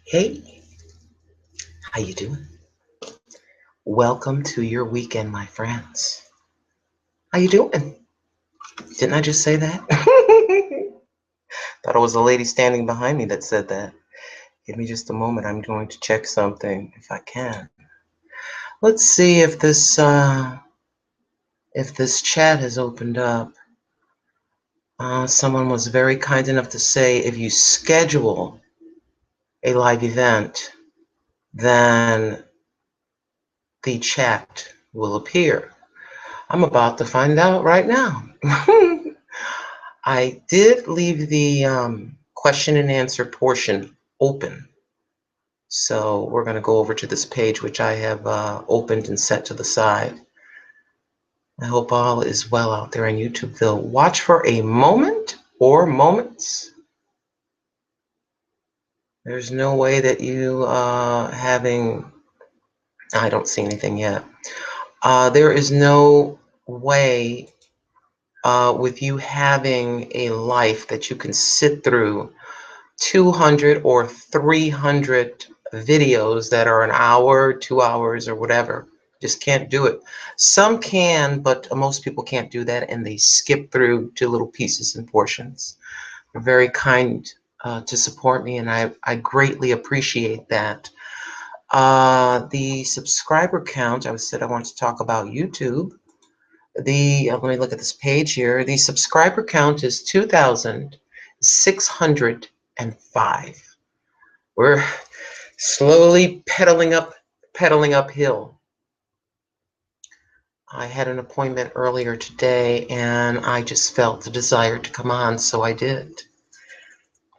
Hey, how you doing? Welcome to your weekend, my friends. How you doing? Didn't I just say that? Thought it was a lady standing behind me that said that. Give me just a moment. I'm going to check something if I can. Let's see if this chat has opened up. Someone was very kind enough to say if you schedule a live event, then the chat will appear. I'm about to find out right now. I did leave the question and answer portion open. So we're going to go over to this page, which I have opened and set to the side. I hope all is well out there on YouTube. They'll watch for a moment or moments. There's no way that you I don't see anything yet. There is no way with you having a life that you can sit through 200 or 300 videos that are an hour, 2 hours, or whatever. Just can't do it. Some can, but most people can't do that, and they skip through to little pieces and portions. They're very kind to support me, and I greatly appreciate that. The subscriber count, I said I want to talk about YouTube. Let me look at this page here. The subscriber count is 2,605. We're slowly pedaling uphill. I had an appointment earlier today, and I just felt the desire to come on, so I did.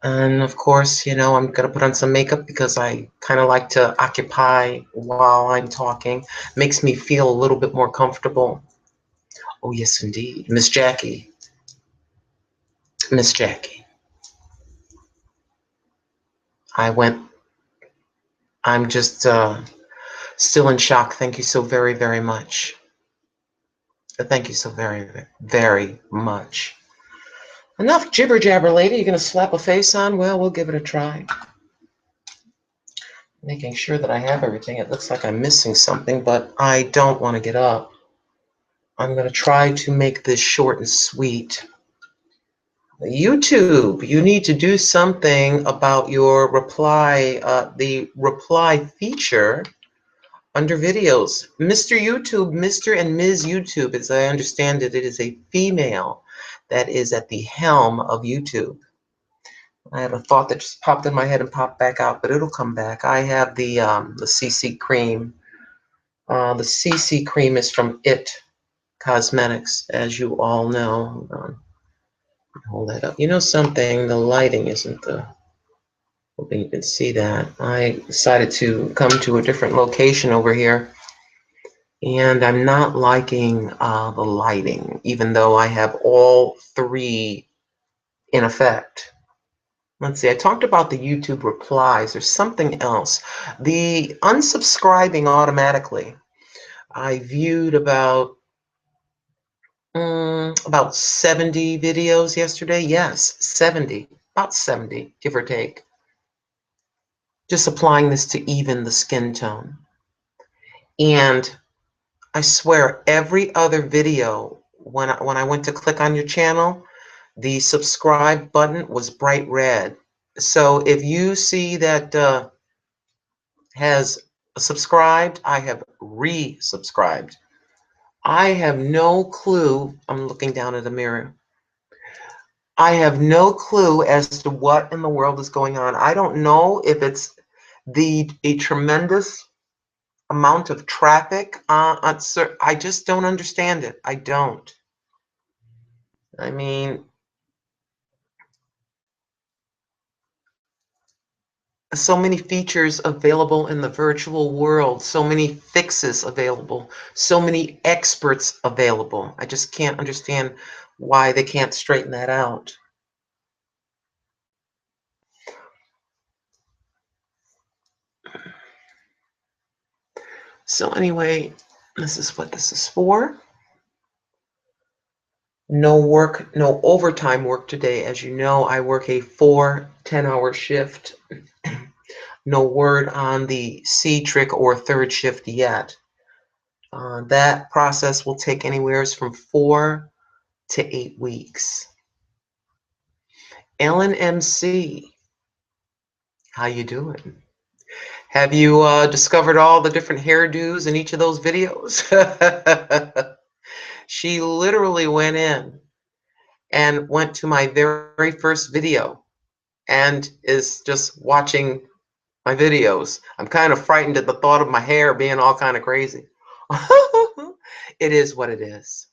And of course, I'm going to put on some makeup because I kind of like to occupy while I'm talking. Makes me feel a little bit more comfortable. Oh, yes, indeed. Miss Jackie. Miss Jackie. I went, I'm just still in shock. Thank you so very, very much. Thank you so very, very much. Enough jibber jabber, lady. You're going to slap a face on? Well, we'll give it a try. Making sure that I have everything. It looks like I'm missing something, but I don't want to get up. I'm going to try to make this short and sweet. YouTube, you need to do something about your reply, the reply feature under videos. Mr. YouTube, Mr. and Ms. YouTube, as I understand it, it is a female that is at the helm of YouTube. I have a thought that just popped in my head and popped back out, but it'll come back. I have the CC cream. The CC cream is from It Cosmetics, as you all know. Hold on. Hold that up. You know something? The lighting isn't the. Hoping you can see that. I decided to come to a different location over here, and I'm not liking the lighting, even though I have all three in effect. Let's see, I talked about the YouTube replies. There's something else. The unsubscribing automatically. I viewed about 70 videos yesterday. Yes, 70, about 70, give or take. Just applying this to even the skin tone. And I swear, every other video, when I went to click on your channel, the subscribe button was bright red. So if you see that has subscribed, I have resubscribed. I have no clue. I'm looking down at the mirror. I have no clue as to what in the world is going on. I don't know if it's a tremendous amount of traffic I just don't understand it. I don't. I mean, so many features available in the virtual world, so many fixes available, so many experts available. I just can't understand why they can't straighten that out. So anyway, this is what this is for. No work, no overtime work today. As you know, I work a 4 10-hour shift. No word on the C trick or third shift yet. That process will take anywhere from 4 to 8 weeks. Ellen MC, how you doing? Have you discovered all the different hairdos in each of those videos? She literally went in and went to my very first video and is just watching my videos. I'm kind of frightened at the thought of my hair being all kind of crazy. It is what it is.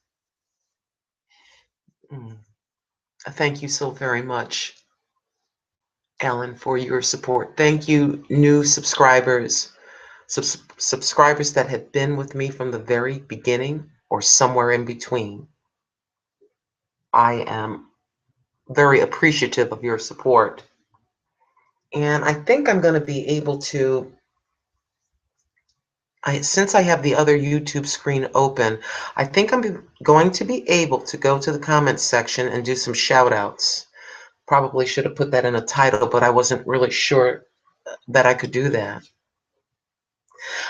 Thank you so very much, Ellen, for your support. Thank you, new subscribers. Subscribers that have been with me from the very beginning or somewhere in between. I am very appreciative of your support. And I think I'm going to be able to, since I have the other YouTube screen open, I think I'm going to be able to go to the comments section and do some shout outs. Probably should have put that in a title, but I wasn't really sure that I could do that.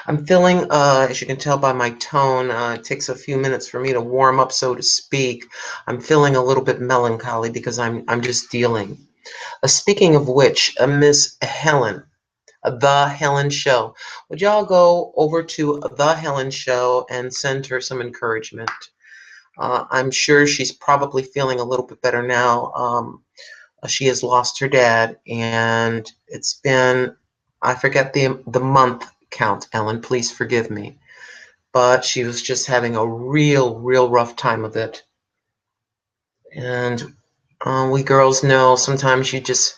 I'm feeling, as you can tell by my tone, it takes a few minutes for me to warm up, so to speak. I'm feeling a little bit melancholy because I'm just dealing. Speaking of which, Miss Helen, The Helen Show. Would y'all go over to The Helen Show and send her some encouragement? I'm sure she's probably feeling a little bit better now. She has lost her dad, and it's been, I forget the month count, Ellen, please forgive me. But she was just having a real rough time of it. And we girls know sometimes you just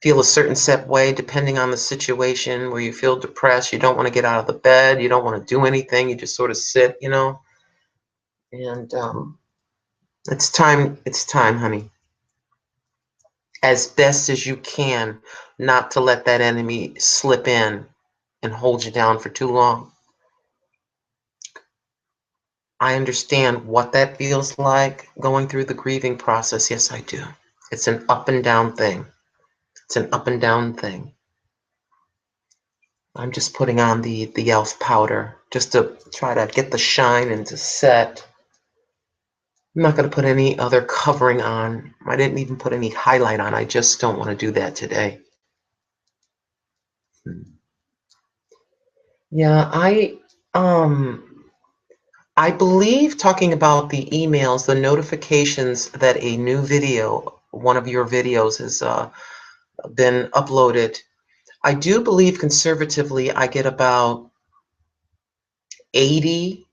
feel a certain set way depending on the situation, where you feel depressed, you don't want to get out of the bed, you don't want to do anything, you just sort of sit, you know. And it's time, honey, as best as you can, not to let that enemy slip in and hold you down for too long. I understand what that feels like, going through the grieving process. Yes, I do. It's an up and down thing. It's an up and down thing. I'm just putting on the e.l.f. powder just to try to get the shine and to set. I'm not going to put any other covering on. I didn't even put any highlight on. I just don't want to do that today. Yeah, I believe, talking about the emails, the notifications that a new video, one of your videos, has been uploaded. I do believe conservatively I get about 80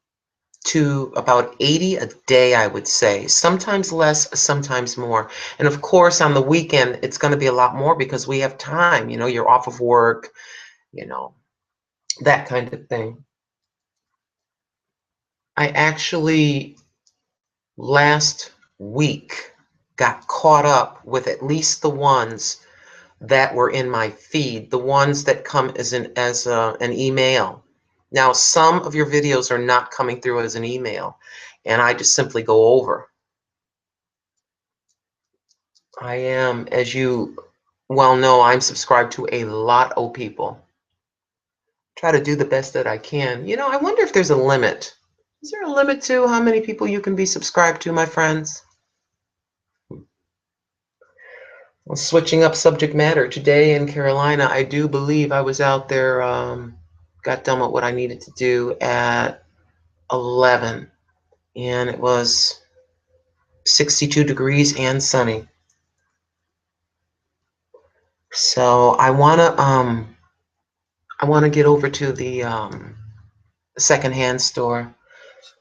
to about 80 a day, I would say. Sometimes less, sometimes more. And of course, on the weekend, it's going to be a lot more because we have time. You know, you're off of work, you know, that kind of thing. I actually, last week, got caught up with at least the ones that were in my feed, the ones that come as an email. Now, some of your videos are not coming through as an email, and I just simply go over. I am, as you well know, I'm subscribed to a lot of people. Try to do the best that I can. You know, I wonder if there's a limit. Is there a limit to how many people you can be subscribed to, my friends? Well, switching up subject matter, today in Carolina, I do believe I was out there, got done with what I needed to do at 11, and it was 62 degrees and sunny. So I wanna get over to the secondhand store.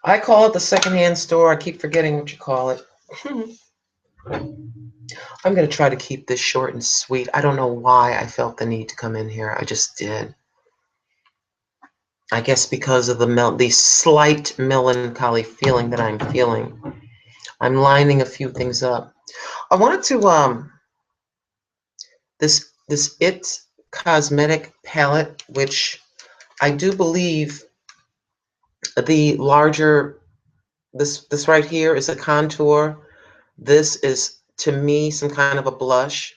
I call it the secondhand store. I keep forgetting what you call it. I'm gonna try to keep this short and sweet. I don't know why I felt the need to come in here. I just did. I guess because of the slight melancholy feeling that I'm feeling. I'm lining a few things up. I wanted to this It cosmetic palette, which I do believe the larger, this right here is a contour. This is, to me, some kind of a blush.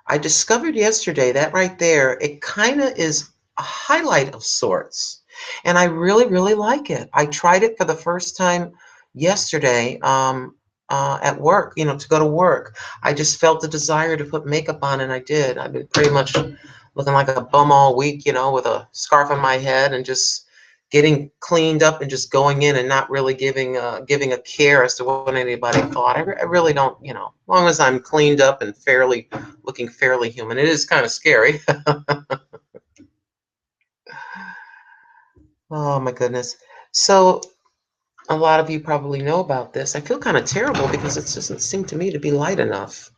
I discovered yesterday that right there, it kind of is a highlight of sorts. And I really, really like it. I tried it for the first time yesterday at work, you know, to go to work. I just felt the desire to put makeup on, and I did. I've been pretty much looking like a bum all week, you know, with a scarf on my head and just getting cleaned up and just going in and not really giving a care as to what anybody thought. I really don't, you know, as long as I'm cleaned up and looking fairly human. It is kind of scary. Oh my goodness. So a lot of you probably know about this. I feel kind of terrible because it doesn't seem to me to be light enough.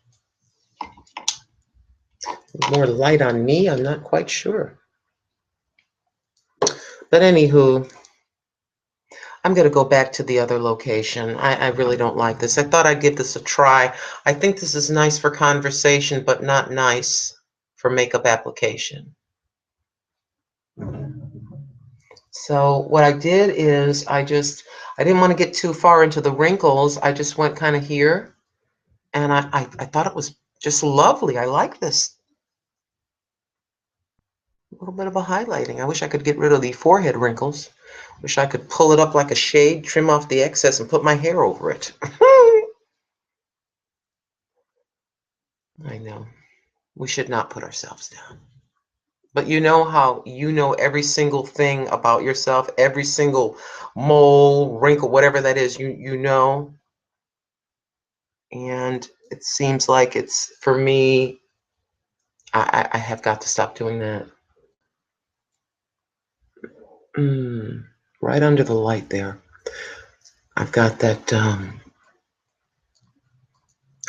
More light on me, I'm not quite sure. But anywho, I'm going to go back to the other location. I really don't like this. I thought I'd give this a try. I think this is nice for conversation, but not nice for makeup application. So what I did is I didn't want to get too far into the wrinkles. I just went kind of here, and I thought it was just lovely. I like this. A little bit of a highlighting. I wish I could get rid of the forehead wrinkles. Wish I could pull it up like a shade, trim off the excess, and put my hair over it. I know. We should not put ourselves down. But you know how you know every single thing about yourself, every single mole, wrinkle, whatever that is, you know. And it seems like it's, for me, I have got to stop doing that. Right under the light there. I've got that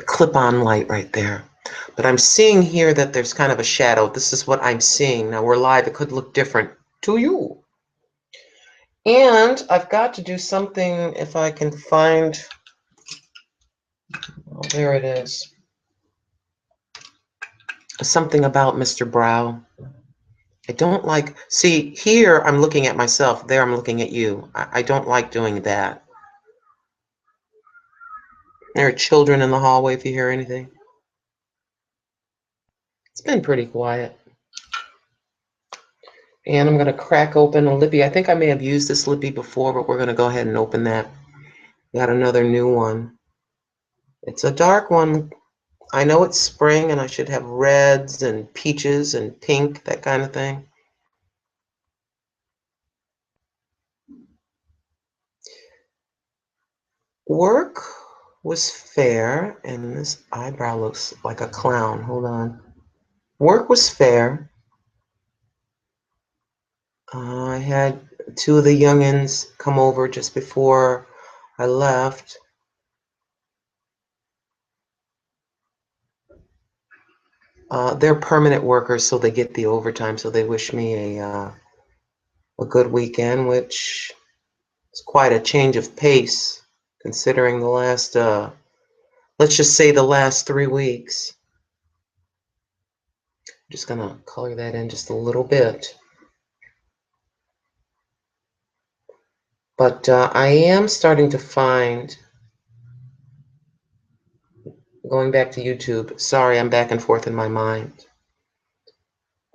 clip-on light right there. But I'm seeing here that there's kind of a shadow. This is what I'm seeing. Now we're live. It could look different to you. And I've got to do something, if I can find, oh, there it is. Something about Mr. Brow. I don't like, see, here I'm looking at myself. There I'm looking at you. I don't like doing that. There are children in the hallway if you hear anything. It's been pretty quiet. And I'm going to crack open a lippy. I think I may have used this lippy before, but we're going to go ahead and open that. Got another new one. It's a dark one. I know it's spring and I should have reds and peaches and pink, that kind of thing. Work was fair, and this eyebrow looks like a clown. Hold on. Work was fair. I had two of the youngins come over just before I left. They're permanent workers, so they get the overtime. So they wish me a good weekend, which is quite a change of pace considering the last, let's just say the last 3 weeks. I'm just gonna color that in just a little bit. But I am starting to find, going back to YouTube, sorry, I'm back and forth in my mind.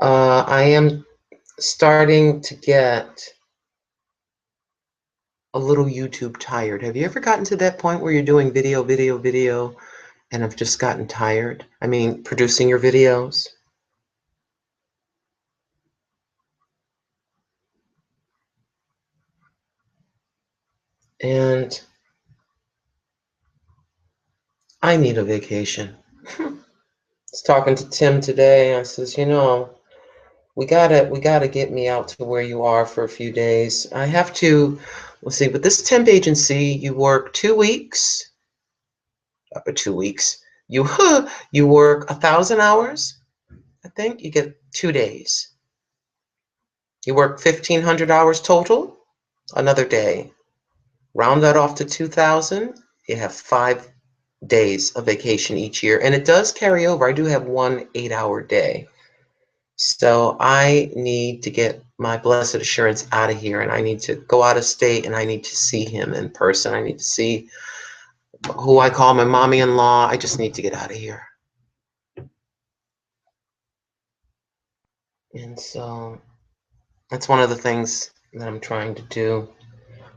I am starting to get a little YouTube tired. Have you ever gotten to that point where you're doing video, and have just gotten tired? I mean, producing your videos? And I need a vacation. I was talking to Tim today. I says, you know, we gotta get me out to where you are for a few days. I have to, let's see, with this temp agency, you work 2 weeks, 2 weeks. You you work 1,000 hours, I think. You get 2 days. You work 1,500 hours total, another day. Round that off to 2,000. You have 5 days of vacation each year, and it does carry over. I do have 1 8-hour day. So I need to get my blessed assurance out of here, and I need to go out of state, and I need to see him in person. I need to see who I call my mommy-in-law. I just need to get out of here. And so that's one of the things that I'm trying to do.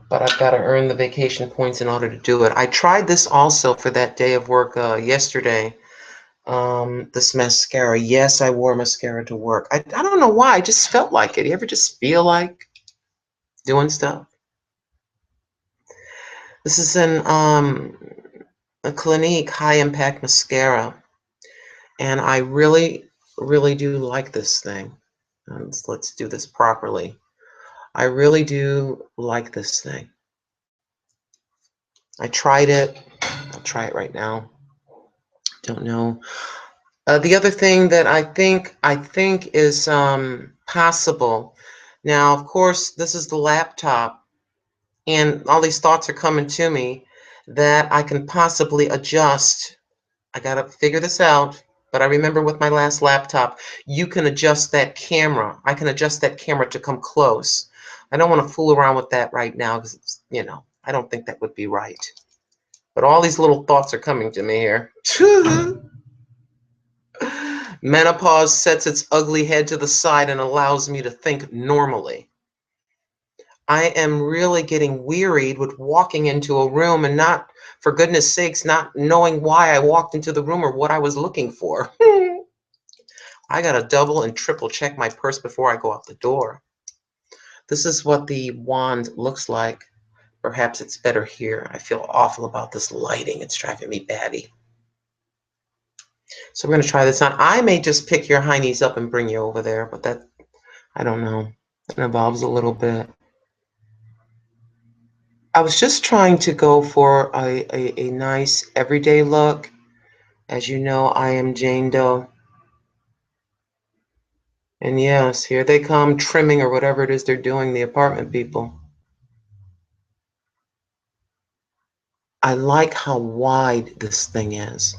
But I've got to earn the vacation points in order to do it. I tried this also for that day of work yesterday. This mascara. Yes, I wore mascara to work. I don't know why. I just felt like it. You ever just feel like doing stuff? This is a Clinique high impact mascara, and I really, really do like this thing. Let's do this properly. I really do like this thing. I tried it. I'll try it right now. Don't know. The other thing that I think is possible. Now, of course, this is the laptop, and all these thoughts are coming to me that I can possibly adjust. I gotta figure this out. But I remember with my last laptop, you can adjust that camera. I can adjust that camera to come close. I don't want to fool around with that right now because, I don't think that would be right. But all these little thoughts are coming to me here. Menopause sets its ugly head to the side and allows me to think normally. I am really getting wearied with walking into a room and not, for goodness sakes, not knowing why I walked into the room or what I was looking for. I gotta double and triple check my purse before I go out the door. This is what the wand looks like. Perhaps it's better here. I feel awful about this lighting. It's driving me batty. So we're going to try this on. I may just pick your high knees up and bring you over there, but that, I don't know. It involves a little bit. I was just trying to go for a nice everyday look. As you know, I am Jane Doe. And yes, here they come trimming or whatever it is they're doing, the apartment people. I like how wide this thing is.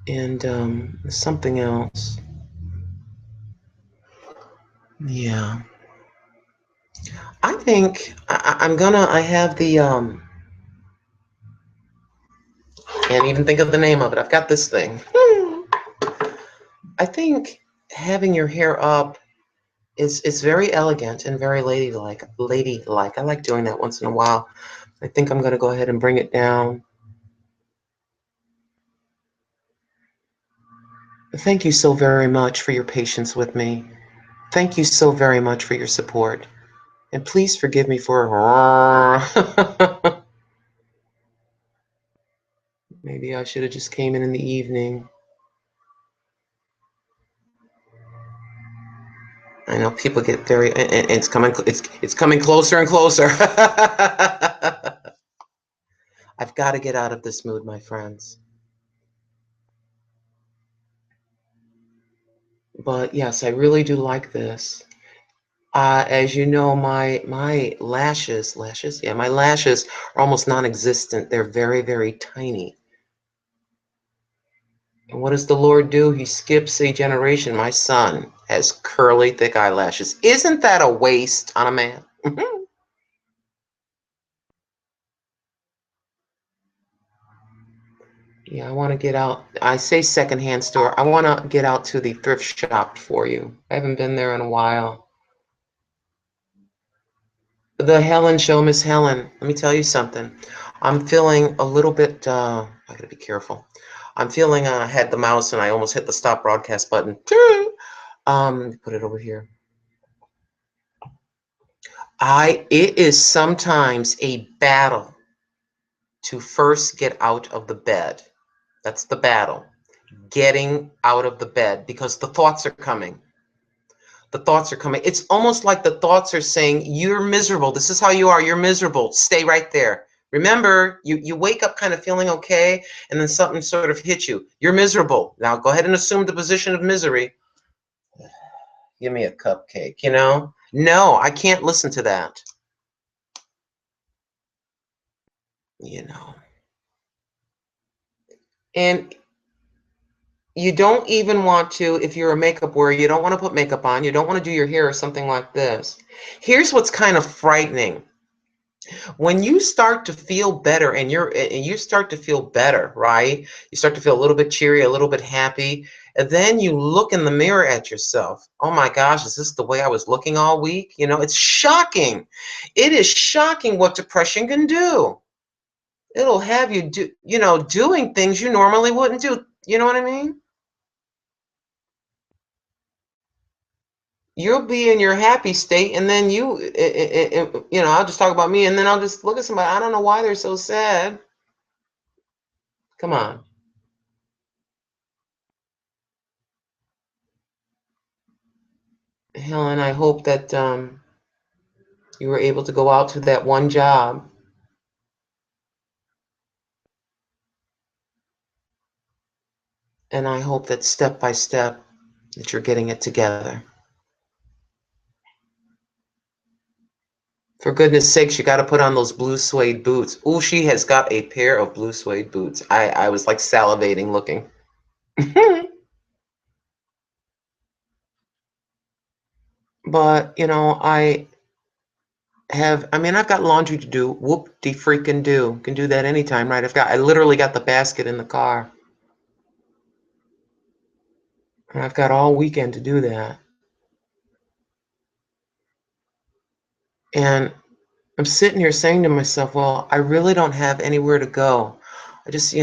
And something else. Yeah. I think I have the, can't even think of the name of it. I've got this thing. I think having your hair up is very elegant and very ladylike. Ladylike. I like doing that once in a while. I think I'm going to go ahead and bring it down. Thank you so very much for your patience with me. Thank you so very much for your support. And please forgive me for maybe I should have just came in the evening. I know people get very, and it's coming closer and closer. I've got to get out of this mood, my friends. But yes, I really do like this. As you know, my lashes, yeah, my lashes are almost non-existent. They're very, very tiny. And what does the Lord do? He skips a generation. My son has curly, thick eyelashes. Isn't that a waste on a man? Yeah, I want to get out. I say secondhand store. I want to get out to the thrift shop for you. I haven't been there in a while. The Helen show, Miss Helen. Let me tell you something. I'm feeling a little bit, I gotta be careful. I'm feeling, I had the mouse and I almost hit the stop broadcast button. Put it over here. It is sometimes a battle to first get out of the bed. That's the battle. Getting out of the bed because the thoughts are coming. The thoughts are coming. It's almost like the thoughts are saying, you're miserable. This is how you are. You're miserable. Stay right there. Remember, you wake up kind of feeling okay, and then something sort of hits you. You're miserable. Now go ahead and assume the position of misery. Give me a cupcake, No, I can't listen to that. You know. And you don't even want to, if you're a makeup wearer, you don't want to put makeup on. You don't want to do your hair or something like this. Here's what's kind of frightening. When you start to feel better and you start to feel better, right? You start to feel a little bit cheery, a little bit happy, and then you look in the mirror at yourself. Oh my gosh, is this the way I was looking all week? You know, it's shocking. It is shocking what depression can do. It'll have you do, doing things you normally wouldn't do. You know what I mean? You'll be in your happy state, and then I'll just talk about me, and then I'll just look at somebody. I don't know why they're so sad. Come on. Helen, I hope that you were able to go out to that one job, and I hope that step by step that you're getting it together. For goodness sakes, you got to put on those blue suede boots. Ooh, she has got a pair of blue suede boots. I was like salivating looking. But, I've got laundry to do. Whoop-de freaking do. Can do that anytime, right? I literally got the basket in the car. And I've got all weekend to do that. And I'm sitting here saying to myself, well, I really don't have anywhere to go. I just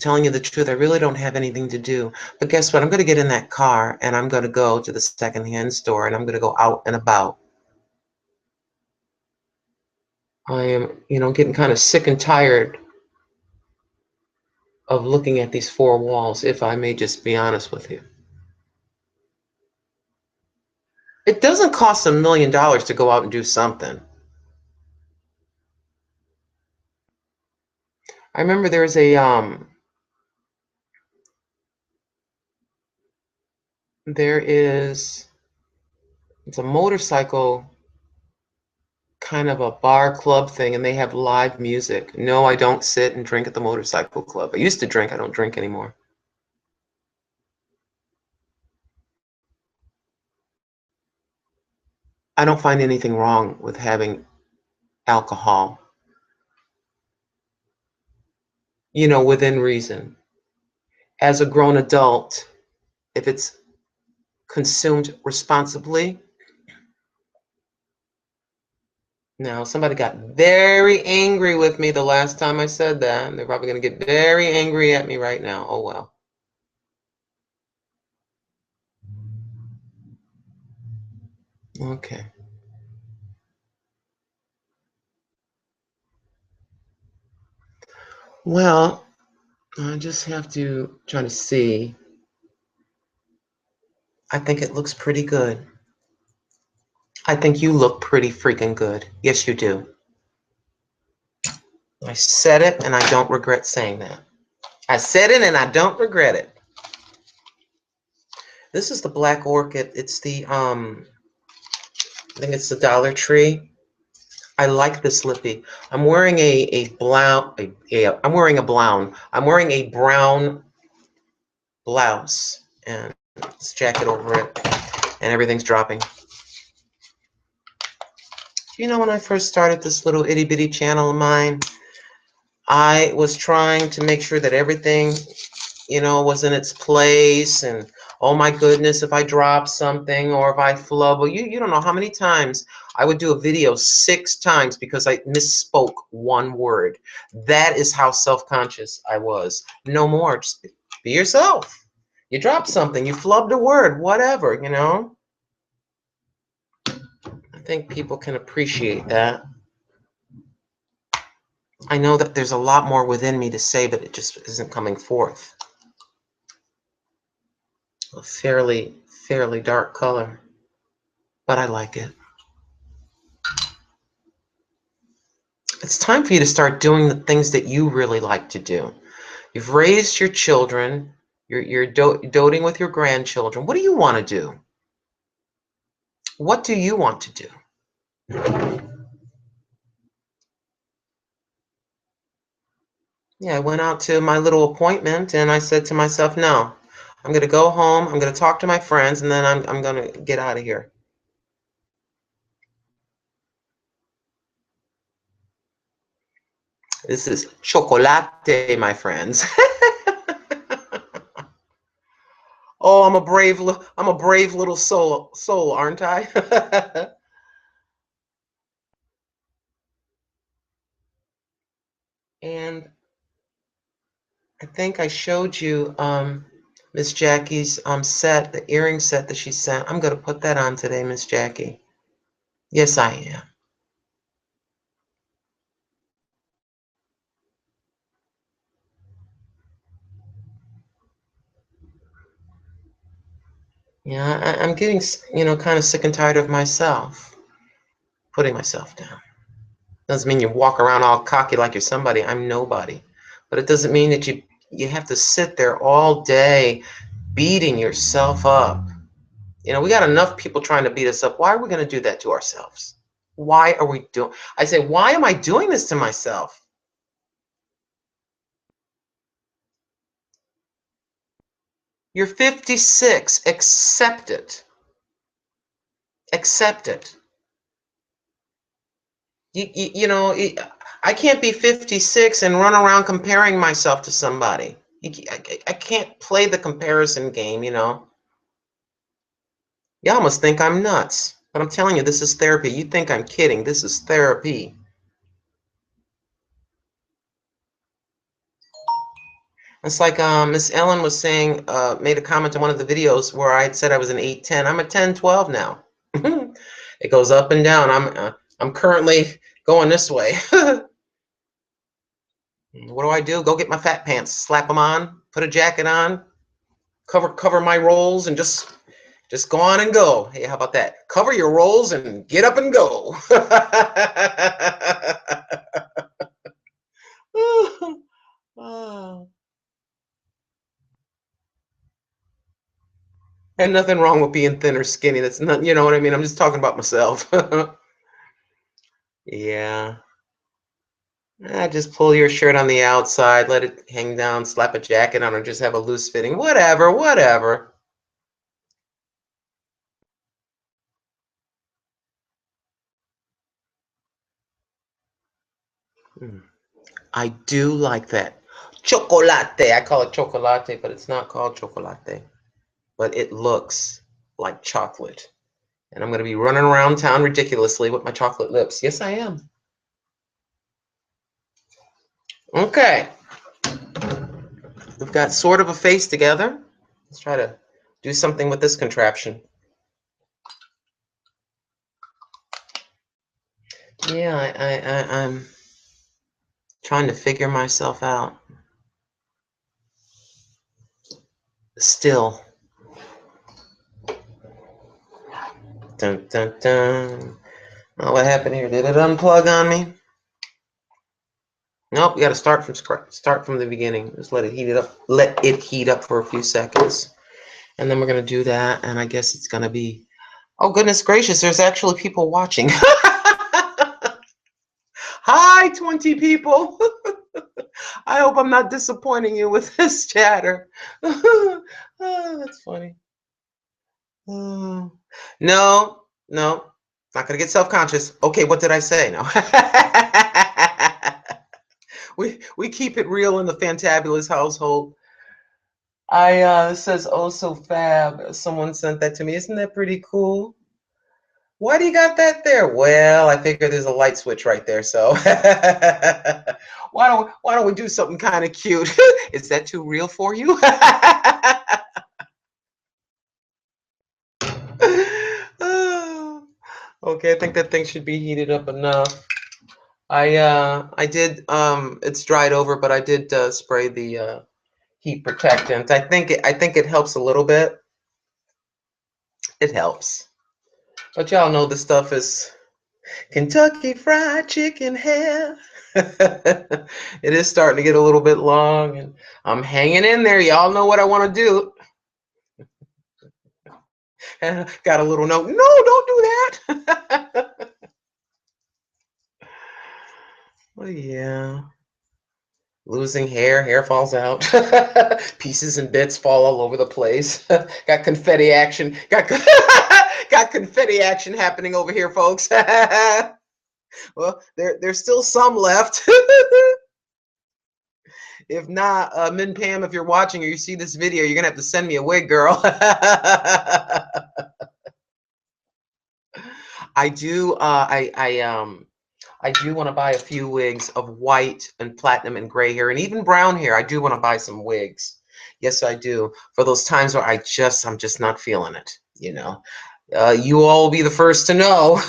telling you the truth, I really don't have anything to do. But guess what? I'm going to get in that car and I'm going to go to the secondhand store and I'm going to go out and about. I am, getting kind of sick and tired of looking at these four walls, if I may just be honest with you. It doesn't cost $1 million to go out and do something. I remember there's it's a motorcycle kind of a bar club thing, and they have live music. No, I don't sit and drink at the motorcycle club. I used to drink, I don't drink anymore. I don't find anything wrong with having alcohol, within reason. As a grown adult, if it's consumed responsibly. Now, somebody got very angry with me the last time I said that, and they're probably going to get very angry at me right now. Oh, well. Okay. Well, I just have to try to see. I think it looks pretty good. I think you look pretty freaking good. Yes, you do. I said it, and I don't regret saying that. I said it, and I don't regret it. This is the Black Orchid. It's the, I think it's the Dollar Tree. I like this lippy. I'm wearing I'm wearing a blown. I'm wearing a brown blouse and this jacket over it, and everything's dropping. When I first started this little itty bitty channel of mine, I was trying to make sure that everything, was in its place, and oh my goodness, if I drop something or if I flub, well, you don't know how many times I would do a video 6 times because I misspoke one word. That is how self-conscious I was. No more. Just be yourself. You dropped something, you flubbed a word, whatever, I think people can appreciate that. I know that there's a lot more within me to say, but it just isn't coming forth. A fairly dark color, but I like it. It's time for you to start doing the things that you really like to do. You've raised your children. You're doting with your grandchildren. What do you want to do? What do you want to do? Yeah, I went out to my little appointment and I said to myself, no, I'm going to go home. I'm going to talk to my friends, and then I'm going to get out of here. This is chocolate, my friends. Oh, I'm a brave little soul, aren't I? And I think I showed you Miss Jackie's set, the earring set that she sent. I'm gonna put that on today, Miss Jackie. Yes, I am. Yeah, I'm getting, kind of sick and tired of myself, putting myself down. Doesn't mean you walk around all cocky like you're somebody. I'm nobody. But it doesn't mean that you have to sit there all day beating yourself up. We got enough people trying to beat us up. Why are we going to do that to ourselves? Why are we doing? I say, why am I doing this to myself? You're 56. Accept it. Accept it. I can't be 56 and run around comparing myself to somebody. I can't play the comparison game. Y'all must think I'm nuts. But I'm telling you, this is therapy. You think I'm kidding. This is therapy. It's like Miss Ellen was saying, made a comment on one of the videos where I had said I was an 8-10. I'm a 10-12 now. It goes up and down. I'm currently going this way. What do? Go get my fat pants, slap them on, put a jacket on, cover my rolls, and just go on and go. Hey, how about that? Cover your rolls and get up and go. And nothing wrong with being thin or skinny. That's not, you know what I mean? I'm just talking about myself. Yeah. Just pull your shirt on the outside, let it hang down, slap a jacket on, or just have a loose fitting. Whatever, whatever. I do like that. Chocolate. I call it chocolate, but it's not called chocolate. But it looks like chocolate. And I'm going to be running around town ridiculously with my chocolate lips. Yes, I am. Okay. We've got sort of a face together. Let's try to do something with this contraption. Yeah, I'm trying to figure myself out. Still. Dun, dun, dun. Oh, what happened here? Did it unplug on me? Nope, we got to start from scratch. Start from the beginning. Just let it heat it up. Let it heat up for a few seconds. And then we're going to do that. And I guess it's going to be... Oh, goodness gracious. There's actually people watching. Hi, 20 people. I hope I'm not disappointing you with this chatter. Oh, that's funny. Oh. No, no. Not going to get self-conscious. Okay, what did I say? No. We keep it real in the Fantabulous household. It says, oh, so fab. Someone sent that to me. Isn't that pretty cool? Why do you got that there? Well, I figure there's a light switch right there, so why don't we do something kind of cute? Is that too real for you? Okay, I think that thing should be heated up enough. I did it's dried over, but I did spray the heat protectant. I think it helps a little bit. It helps. But y'all know the stuff is Kentucky Fried Chicken hair. It is starting to get a little bit long, and I'm hanging in there. Y'all know what I want to do. Got a little note. No, don't do that. Well, yeah. Losing hair falls out. Pieces and bits fall all over the place. Got confetti action. Got confetti action happening over here, folks. Well, there's still some left. If not, Min Pam, if you're watching or you see this video, you're gonna have to send me a wig, girl. I do. I do want to buy a few wigs of white and platinum and gray hair and even brown hair. I do want to buy some wigs. Yes, I do. For those times where I'm just not feeling it. You know, you all will be the first to know,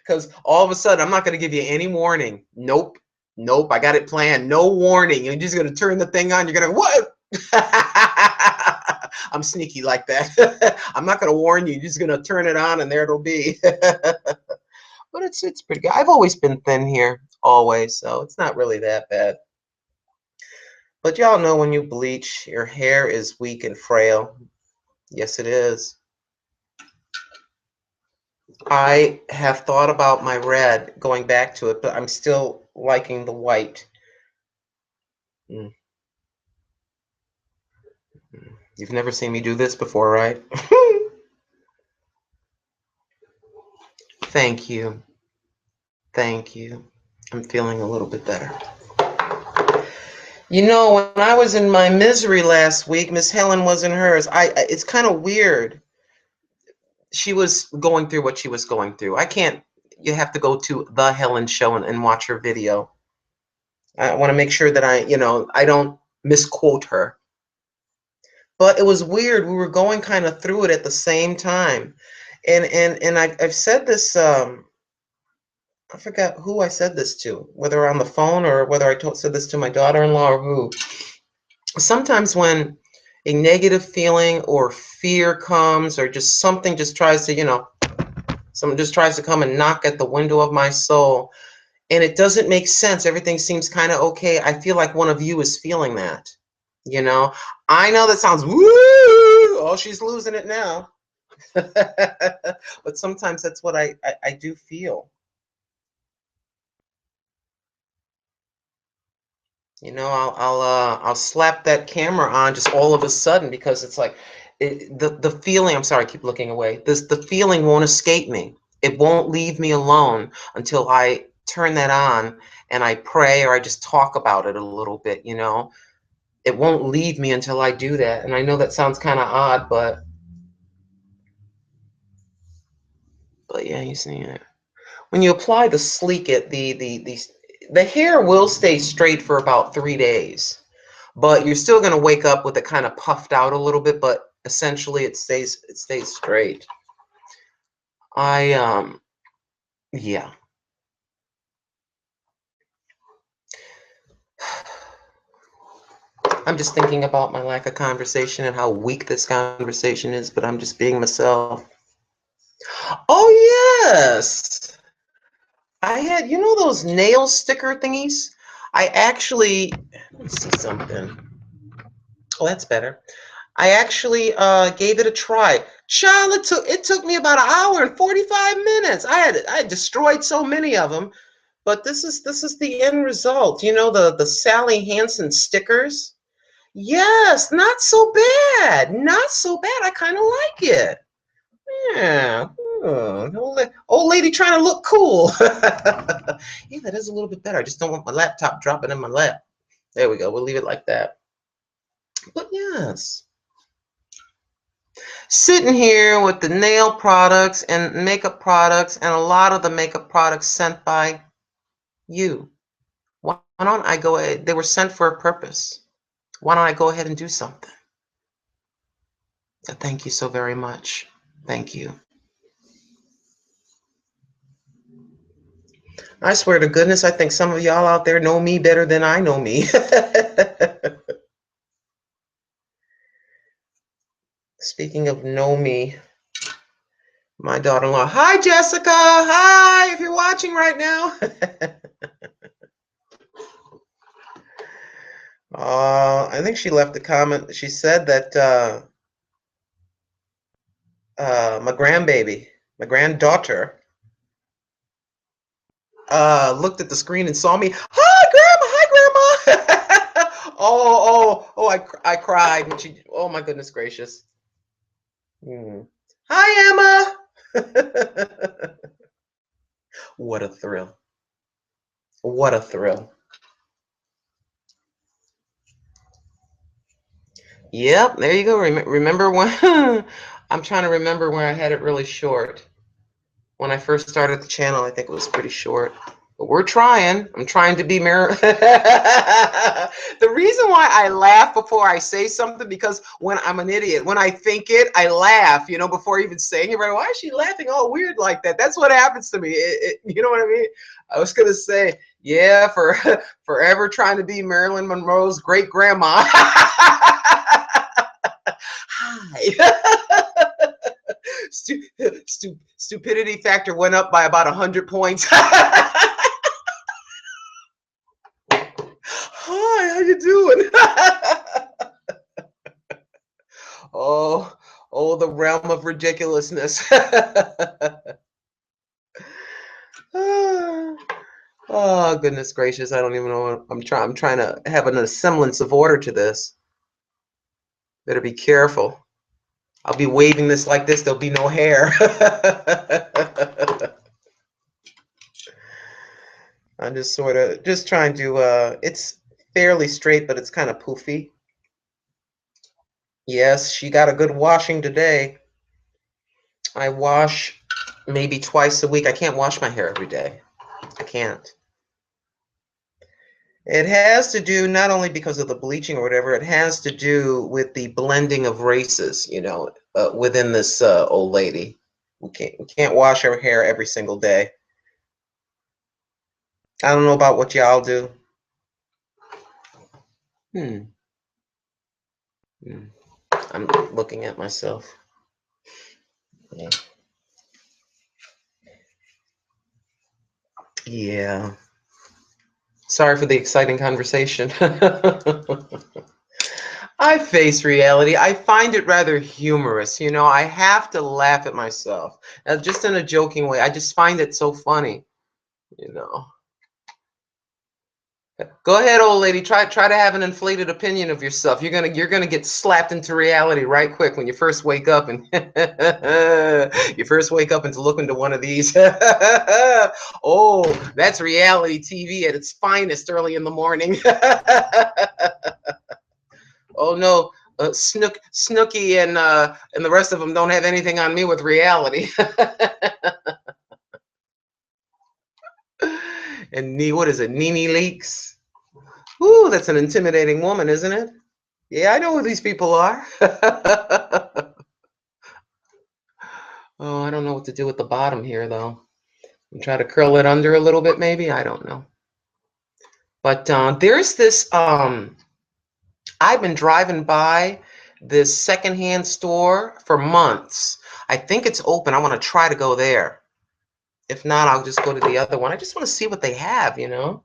because all of a sudden I'm not going to give you any warning. Nope, nope. I got it planned. No warning. You're just going to turn the thing on. You're going to what? I'm sneaky like that. I'm not going to warn you. You're just going to turn it on, and there it'll be. But it's pretty good. I've always been thin here, always, so it's not really that bad. But y'all know when you bleach, your hair is weak and frail. Yes, it is. I have thought about my red, going back to it, but I'm still liking the white. Mm. You've never seen me do this before, right? Thank you. Thank you. I'm feeling a little bit better. You know, when I was in my misery last week, Miss Helen was in hers. It's kind of weird. She was going through what she was going through. I can't. You have to go to the Helen show and watch her video. I want to make sure that I don't misquote her. But it was weird. We were going kind of through it at the same time, and I've said this. I forgot who I said this to, whether on the phone or whether said this to my daughter-in-law or who. Sometimes when a negative feeling or fear comes, or just something just tries to, someone just tries to come and knock at the window of my soul, and it doesn't make sense. Everything seems kind of okay. I feel like one of you is feeling that. You know, I know that sounds woo. Oh, she's losing it now. But sometimes that's what I do feel. You know, I'll slap that camera on just all of a sudden, because it's like the feeling. I'm sorry, I keep looking away. The feeling won't escape me. It won't leave me alone until I turn that on and I pray, or I just talk about it a little bit. You know, it won't leave me until I do that. And I know that sounds kind of odd, but yeah, you see it. When you apply the sleek it, the hair will stay straight for about 3 days. But you're still going to wake up with it kind of puffed out a little bit, but essentially it stays straight. Yeah. I'm just thinking about my lack of conversation and how weak this conversation is, but I'm just being myself. Oh, yes. I had, those nail sticker thingies? I actually, let me see something. Oh, that's better. I actually gave it a try. Child, it took me about an hour and 45 minutes. I had destroyed so many of them, but this is the end result. You know, the Sally Hansen stickers. Yes, not so bad. Not so bad. I kind of like it. Yeah. Old lady trying to look cool. Yeah, that is a little bit better. I just don't want my laptop dropping in my lap. There we go. We'll leave it like that. But yes. Sitting here with the nail products and makeup products, and a lot of the makeup products sent by you. Why don't I go ahead? They were sent for a purpose. Why don't I go ahead and do something? Thank you so very much. Thank you. I swear to goodness, I think some of y'all out there know me better than I know me. Speaking of know me, my daughter-in-law. Hi, Jessica. Hi, if you're watching right now. I think she left a comment. She said that my grandbaby, my granddaughter, looked at the screen and saw me. Hi, Grandma. Hi, Grandma. Oh! I cried when she. Oh my goodness gracious. Hi, Emma. What a thrill. What a thrill. Yep, there you go. Remember when I'm trying to remember when I had it really short. When I first started the channel, I think it was pretty short. But we're trying. I'm trying to be mirror. The reason why I laugh before I say something, because when I'm an idiot, when I think it, I laugh, you know, before even saying it. Right? Why is she laughing all weird like that? That's what happens to me. You know what I mean? I was gonna say, yeah, for forever trying to be Marilyn Monroe's great grandma. Hi. Stupidity factor went up by about 100 points. Hi, how you doing? Oh, oh, the realm of ridiculousness. Oh, goodness gracious! I don't even know. I'm trying to have a semblance of order to this. Better be careful. I'll be waving this like this. There'll be no hair. I'm just sort of just trying to. It's fairly straight, but it's kind of poofy. Yes, she got a good washing today. I wash maybe twice a week. I can't wash my hair every day. I can't. It has to do not only because of the bleaching or whatever, it has to do with the blending of races, you know, within this old lady. We can't wash her hair every single day. I don't know about what y'all do. Hmm. Hmm. I'm looking at myself. Yeah. Yeah. Sorry for the exciting conversation. I face reality. I find it rather humorous. You know, I have to laugh at myself, just in a joking way. I just find it so funny. You know, go ahead, old lady. Try to have an inflated opinion of yourself. You're gonna get slapped into reality right quick when you first wake up, and you first wake up and to look into one of these. Oh, that's reality TV at its finest early in the morning. Oh no, Snooky and the rest of them don't have anything on me with reality. And what is it? Nene Leaks. Ooh, that's an intimidating woman, isn't it? Yeah, I know who these people are. Oh, I don't know what to do with the bottom here though. Try to curl it under a little bit, maybe. I don't know. But there's this. I've been driving by this secondhand store for months. I think it's open. I want to try to go there. If not, I'll just go to the other one. I just want to see what they have, you know?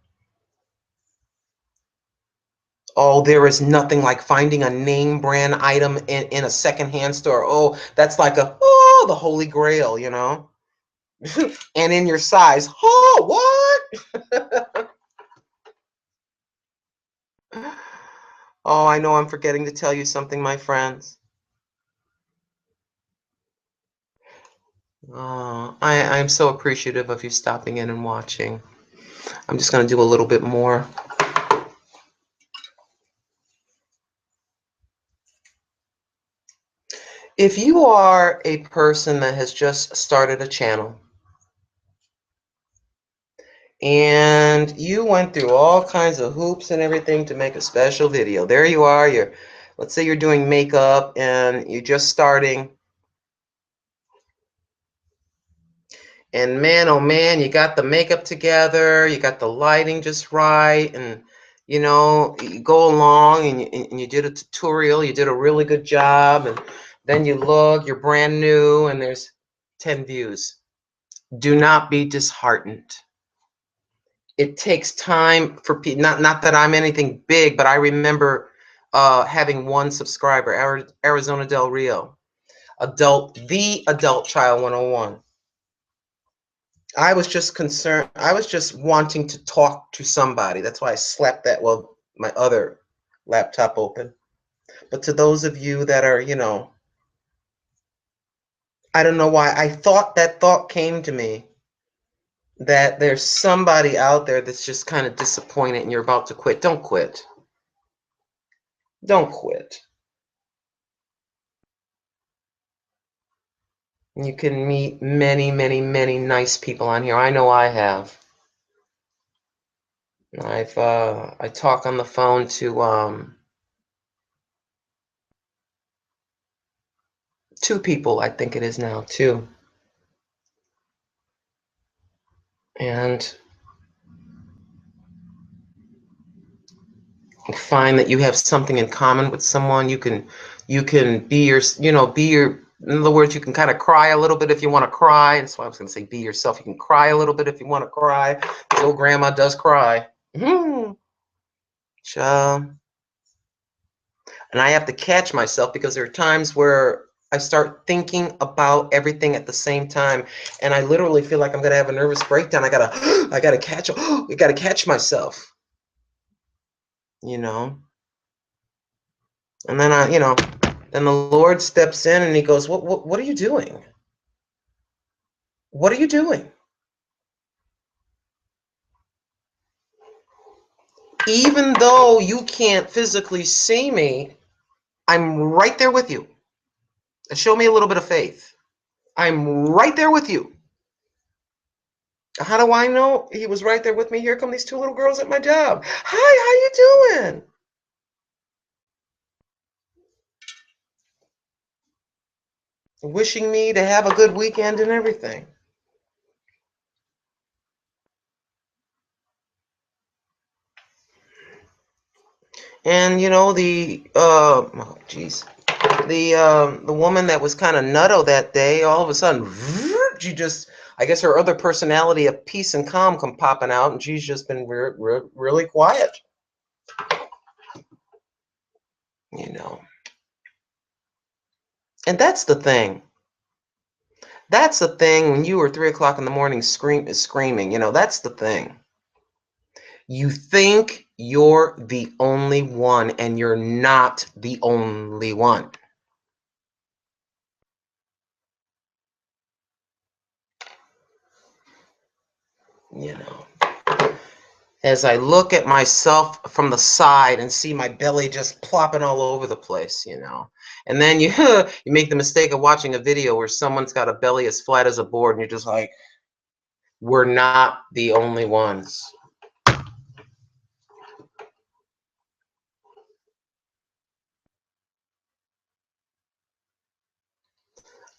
Oh, there is nothing like finding a name brand item in a secondhand store. Oh, that's like the holy grail, you know? And in your size. Oh, what? Oh, I know I'm forgetting to tell you something, my friends. Oh, I'm so appreciative of you stopping in and watching. I'm just going to do a little bit more. If you are a person that has just started a channel and you went through all kinds of hoops and everything to make a special video, there you are, let's say you're doing makeup and you're just starting, and man, oh man, you got the makeup together, you got the lighting just right, and you know, you go along and you did a tutorial, you did a really good job, and then you look, you're brand new, and there's 10 views. Do not be disheartened. It takes time for people. Not that I'm anything big, but I remember having one subscriber, Arizona Del Rio, the adult child 101. I was just concerned. I was just wanting to talk to somebody. That's why I slapped my other laptop open. But to those of you that are, you know, I don't know why I thought that thought came to me that there's somebody out there that's just kind of disappointed and you're about to quit. Don't quit. Don't quit. You can meet many, many, many nice people on here. I know I have. I talk on the phone to 2 people, I think it is now, 2. And find that you have something in common with someone. You can be your, in other words, you can kind of cry a little bit if you want to cry. That's why I was going to say be yourself. You can cry a little bit if you want to cry. His old grandma does cry. Child. And I have to catch myself because there are times where I start thinking about everything at the same time, and I literally feel like I'm gonna have a nervous breakdown. I gotta catch myself, you know. And then then the Lord steps in and He goes, "What are you doing? What are you doing?" Even though you can't physically see me, I'm right there with you. Show me a little bit of faith. I'm right there with you. How do I know He was right there with me? Here come these 2 little girls at my job. Hi, how you doing? Wishing me to have a good weekend and everything. And oh geez, the woman that was kind of nutto that day, all of a sudden, she just, I guess her other personality of peace and calm come popping out, and she's just been really quiet, you know. And that's the thing. That's the thing when you were 3 o'clock in the morning screaming, that's the thing. You think you're the only one, and you're not the only one. You know, as I look at myself from the side and see my belly just plopping all over the place, and then you you make the mistake of watching a video where someone's got a belly as flat as a board, and you're just like, we're not the only ones.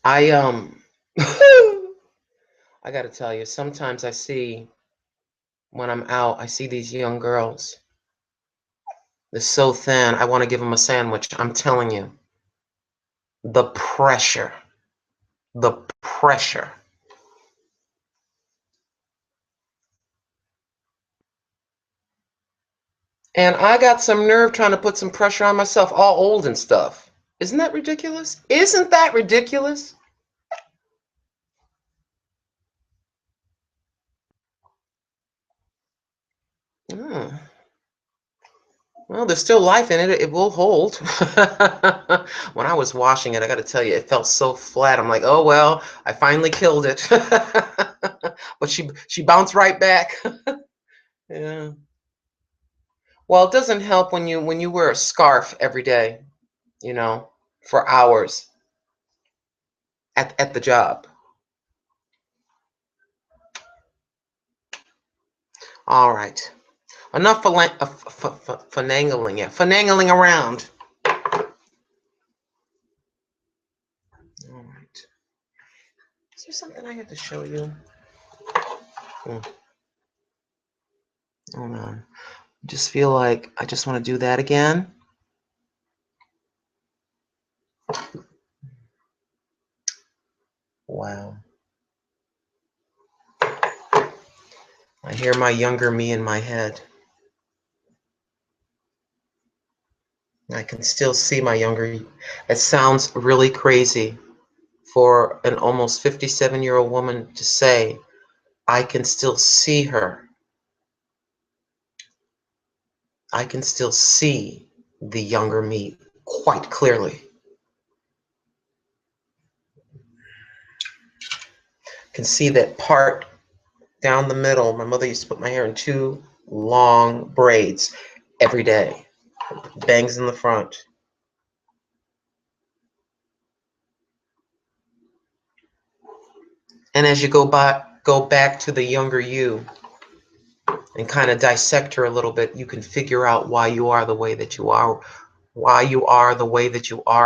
I I got to tell you, sometimes I see, when I'm out, I see these young girls. They're so thin, I want to give them a sandwich. I'm telling you, the pressure, the pressure. And I got some nerve trying to put some pressure on myself, all old and stuff. Isn't that ridiculous? Isn't that ridiculous? Hmm. Well, there's still life in it. It will hold. When I was washing it, I got to tell you, it felt so flat. I'm like, oh well, I finally killed it. But she bounced right back. Yeah. Well, it doesn't help when you wear a scarf every day, you know, for hours at the job. All right. Enough finagling, yeah, finagling around. All right. Is there something I have to show you? Hmm. Hold on. I just feel like I just want to do that again. Wow. I hear my younger me in my head. I can still see my younger. It sounds really crazy for an almost 57-year-old woman to say, I can still see her. I can still see the younger me quite clearly. Can see that part down the middle. My mother used to put my hair in 2 long braids every day. Bangs in the front. And as you go back to the younger you and kind of dissect her a little bit, you can figure out why you are the way that you are,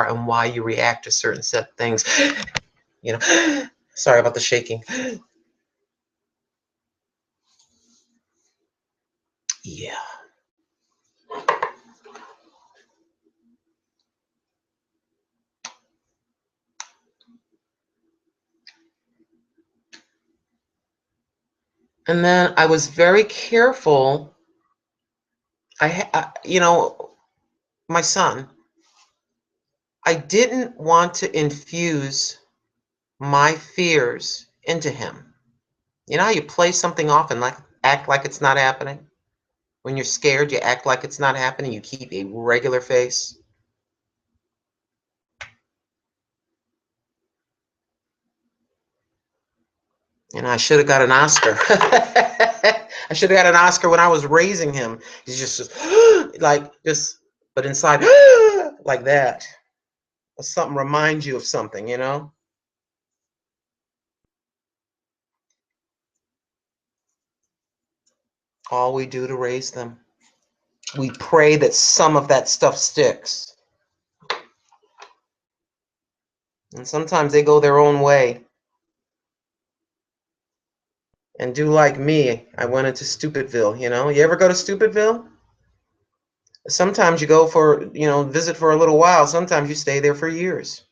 and why you react to certain set things. You know, sorry about the shaking. Yeah. And then I was very careful. You know, my son, I didn't want to infuse my fears into him. You know how you play something off and like act like it's not happening? When you're scared, you act like it's not happening. You keep a regular face. You know, I should have got an Oscar. I should have got an Oscar when I was raising him. He's just like just, but inside like that. Or something reminds you of something, you know? All we do to raise them. We pray that some of that stuff sticks. And sometimes they go their own way. And do like me. I went into Stupidville, you know? You ever go to Stupidville? Sometimes you go for, visit for a little while. Sometimes you stay there for years.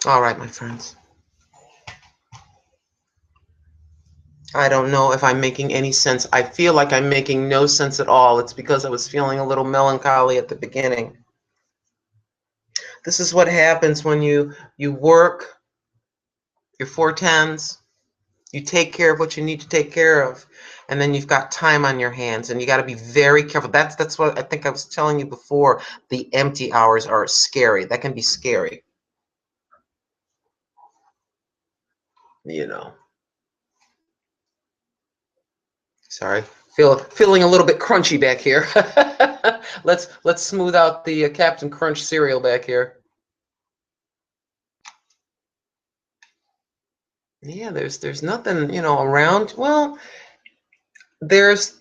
All right, my friends. I don't know if I'm making any sense. I feel like I'm making no sense at all. It's because I was feeling a little melancholy at the beginning. This is what happens when you work your 410s, you take care of what you need to take care of, and then you've got time on your hands, and you got to be very careful. That's what I think I was telling you before. The empty hours are scary. That can be scary. You know. Sorry, feeling a little bit crunchy back here. Let's smooth out the Captain Crunch cereal back here. Yeah, there's nothing around. Well, there's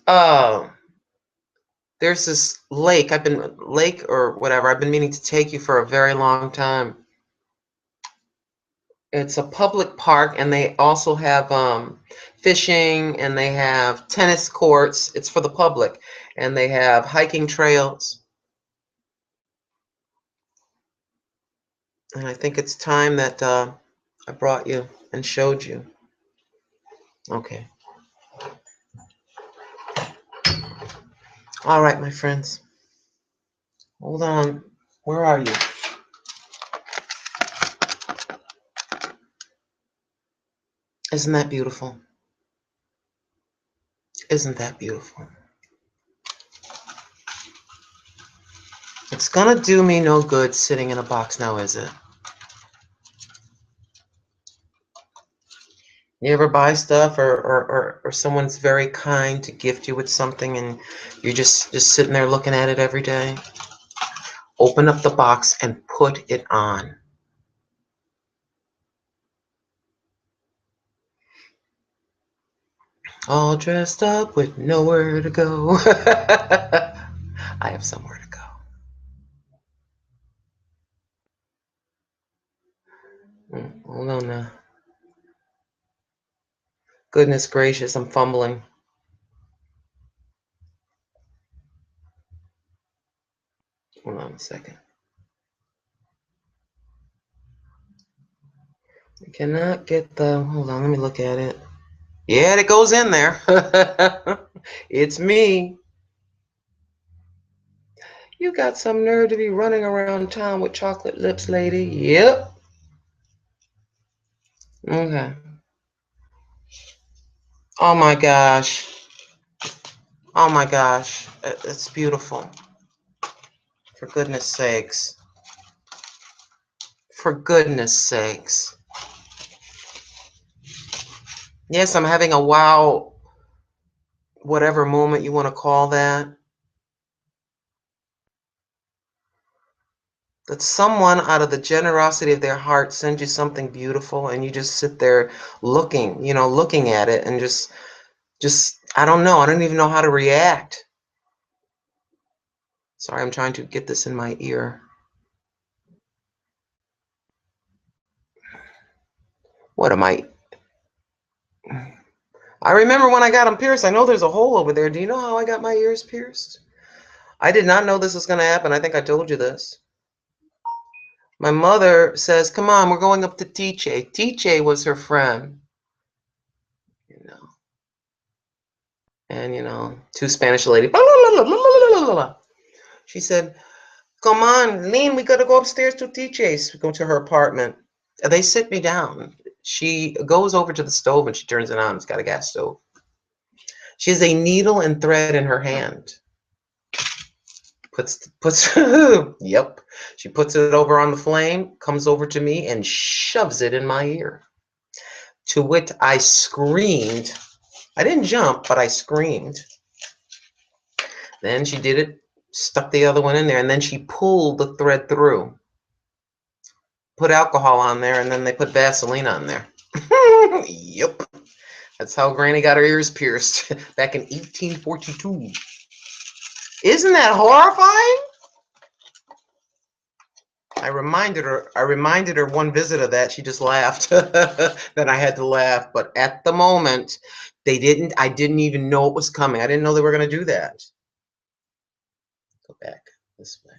this lake or whatever. I've been meaning to take you for a very long time. It's a public park, and they also have fishing, and they have tennis courts. It's for the public, and they have hiking trails. And I think it's time that I brought you and showed you. Okay. All right, my friends. Hold on. Where are you? Isn't that beautiful? Isn't that beautiful? It's gonna do me no good sitting in a box now, is it? You ever buy stuff or someone's very kind to gift you with something and you're just sitting there looking at it every day? Open up the box and put it on. All dressed up with nowhere to go. I have somewhere to go. Hold on now. Goodness gracious, I'm fumbling. Hold on a second. I cannot get the, hold on, let me look at it. Yeah, it goes in there. It's me. You got some nerve to be running around town with chocolate lips, lady. Yep. Okay. Oh my gosh. Oh my gosh. It's beautiful. For goodness sakes. For goodness sakes. Yes, I'm having a wow, whatever moment you want to call that. that someone out of the generosity of their heart sends you something beautiful and you just sit there looking, looking at it and just, I don't know. I don't even know how to react. Sorry, I'm trying to get this in my ear. What am I? I remember when I got them pierced. I know there's a hole over there. Do you know how I got my ears pierced? I did not know this was going to happen. I think I told you this. My mother says, come on, we're going up to Tiche. Tiche was her friend. And, two Spanish lady. She said, come on, Lean, we got to go upstairs to Tiche's. We go to her apartment. They sit me down. She goes over to the stove and she turns it on. It's got a gas stove. She has a needle and thread in her hand. Puts yep. She puts it over on the flame, comes over to me and shoves it in my ear. To which I screamed. I didn't jump, but I screamed. Then she did it, stuck the other one in there, and then she pulled the thread through. Put alcohol on there, and then they put Vaseline on there. Yep. That's how Granny got her ears pierced back in 1842. Isn't that horrifying? I reminded her one visit of that. She just laughed. Then I had to laugh. But at the moment, I didn't even know it was coming. I didn't know they were going to do that. Go back this way.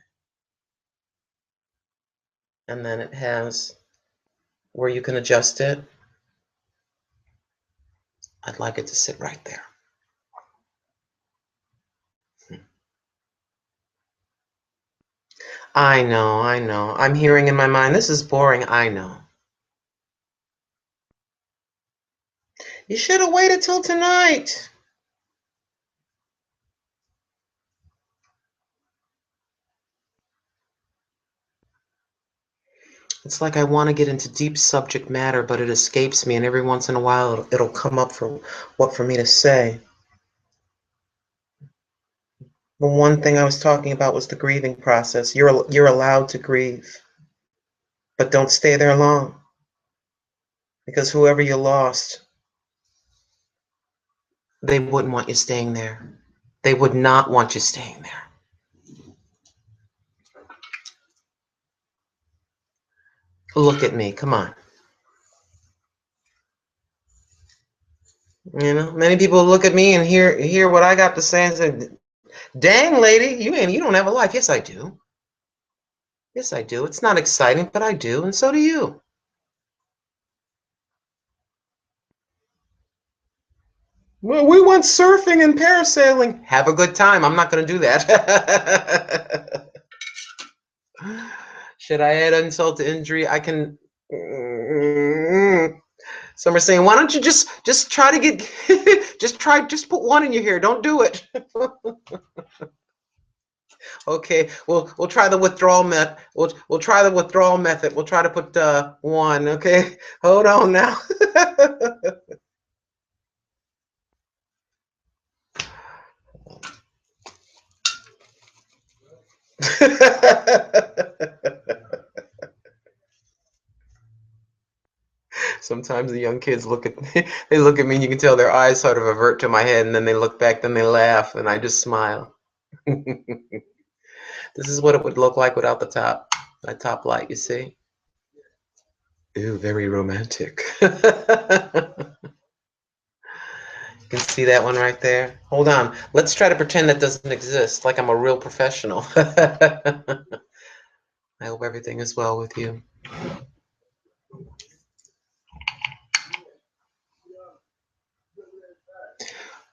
And then it has where you can adjust it. I'd like it to sit right there. I know. I'm hearing in my mind, this is boring. I know. You should have waited till tonight. It's like I want to get into deep subject matter, but it escapes me, and every once in a while it'll come up for me to say. The one thing I was talking about was the grieving process. You're allowed to grieve, but don't stay there long, because whoever you lost, they wouldn't want you staying there. They would not want you staying there. Look at me, come on. Many people look at me and hear what I got to say and say, "Dang, lady, you don't have a life." Yes, I do. Yes, I do. It's not exciting, but I do, and so do you. Well, we went surfing and parasailing. Have a good time. I'm not going to do that. Should I add insult to injury? I can. Some are saying, why don't you just try to get, just put one in your hair. Don't do it. Okay, we'll try the withdrawal method. We'll try the withdrawal method. We'll try to put one. Okay, hold on now. Sometimes the young kids look at me, they look at me and you can tell their eyes sort of avert to my head and then they look back, then they laugh and I just smile. This is what it would look like without that top light, you see? Ooh, very romantic. You can see that one right there. Hold on. Let's try to pretend that doesn't exist, like I'm a real professional. I hope everything is well with you.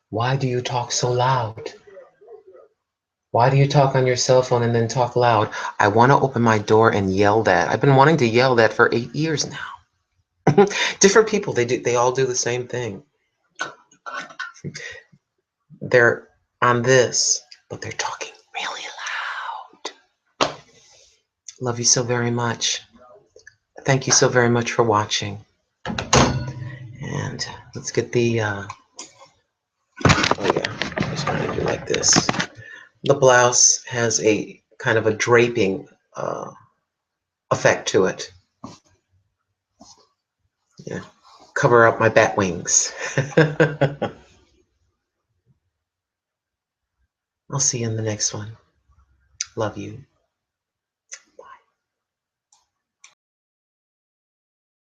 Why do you talk so loud? Why do you talk on your cell phone and then talk loud? I want to open my door and yell that. I've been wanting to yell that for 8 years now. Different people, they all do the same thing. They're on this, but they're talking really loud. Love you so very much. Thank you so very much for watching. And let's get the, oh yeah, I'm just going to do like this. The blouse has a kind of a draping effect to it. Yeah. Cover up my bat wings. I'll see you in the next one. Love you.